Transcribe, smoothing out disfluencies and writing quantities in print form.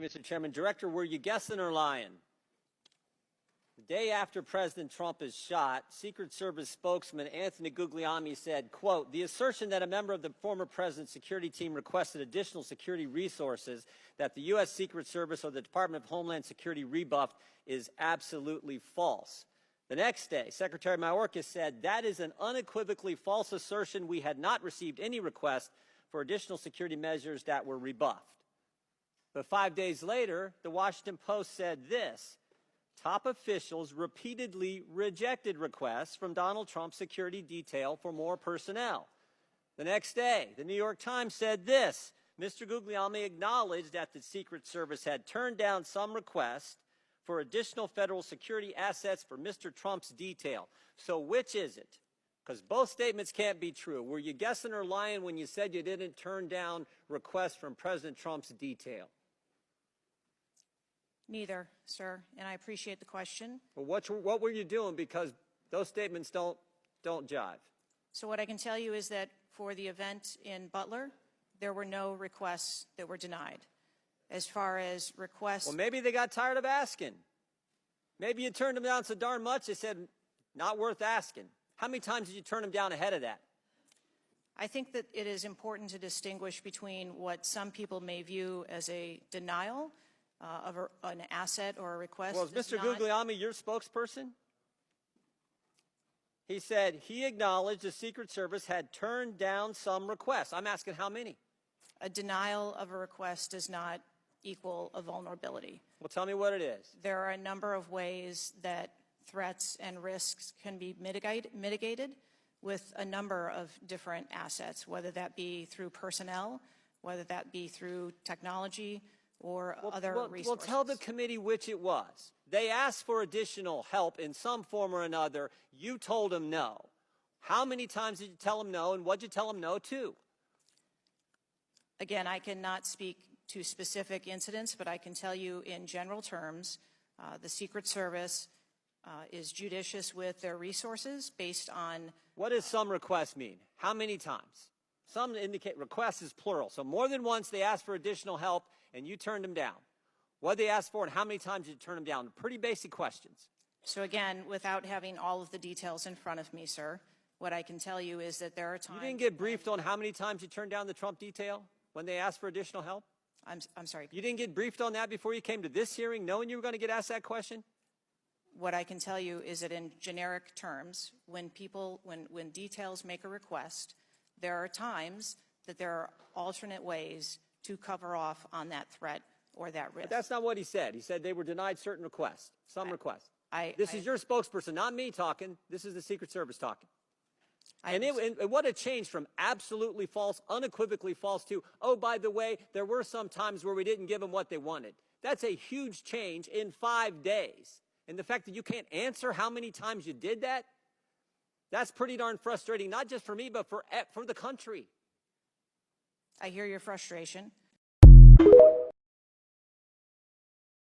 Mr. Chairman, Director, were you guessing or lying? The day after President Trump is shot, Secret Service spokesman Anthony Guglielmi said, quote, "The assertion that a member of the former president's security team requested additional security resources that the U.S. Secret Service or the Department of Homeland Security rebuffed is absolutely false." The next day, Secretary Mayorkas said, "That is an unequivocally false assertion. We had not received any request for additional security measures that were rebuffed." But 5 days later, the Washington Post said this: top officials repeatedly rejected requests from Donald Trump's security detail for more personnel. The next day, the New York Times said this: Mr. Guglielmi acknowledged that the Secret Service had turned down some requests for additional federal security assets for Mr. Trump's detail. So which is it? Because both statements can't be true. Were you guessing or lying when you said you didn't turn down requests from President Trump's detail? Neither, sir, and I appreciate the question. Well, what were you doing? Because those statements don't jive. So what I can tell you is that for the event in Butler, there were no requests that were denied. As far as requests... Well, maybe they got tired of asking. Maybe you turned them down so darn much, they said, not worth asking. How many times did you turn them down ahead of that? I think that it is important to distinguish between what some people may view as a denial of an asset or a request. Well, is Mr. Guglielmi your spokesperson? He said he acknowledged the Secret Service had turned down some requests. I'm asking how many? A denial of a request does not equal a vulnerability. Well, tell me what it is. There are a number of ways that threats and risks can be mitigated with a number of different assets, whether that be through personnel, whether that be through technology, or other resources. Well, tell the committee which it was. They asked for additional help in some form or another. You told them no. How many times did you tell them no, and what did you tell them no to? Again, I cannot speak to specific incidents, but I can tell you in general terms, the Secret Service is judicious with their resources based on... What does some requests mean? How many times? Some indicate requests is plural. So more than once they asked for additional help and you turned them down. What did they ask for and how many times did you turn them down? Pretty basic questions. So again, without having all of the details in front of me, sir, what I can tell you is that there are times... You didn't get briefed on how many times you turned down the Trump detail when they asked for additional help? I'm sorry. You didn't get briefed on that before you came to this hearing, knowing you were going to get asked that question? What I can tell you is that in generic terms, when details make a request, there are times that there are alternate ways to cover off on that threat or that risk. But that's not what he said. He said they were denied certain requests, some requests. This is your spokesperson, not me talking. This is the Secret Service talking. And what a change from absolutely false, unequivocally false to, oh, by the way, there were some times where we didn't give them what they wanted. That's a huge change in 5 days. And the fact that you can't answer how many times you did that, that's pretty darn frustrating, not just for me, but for the country. I hear your frustration.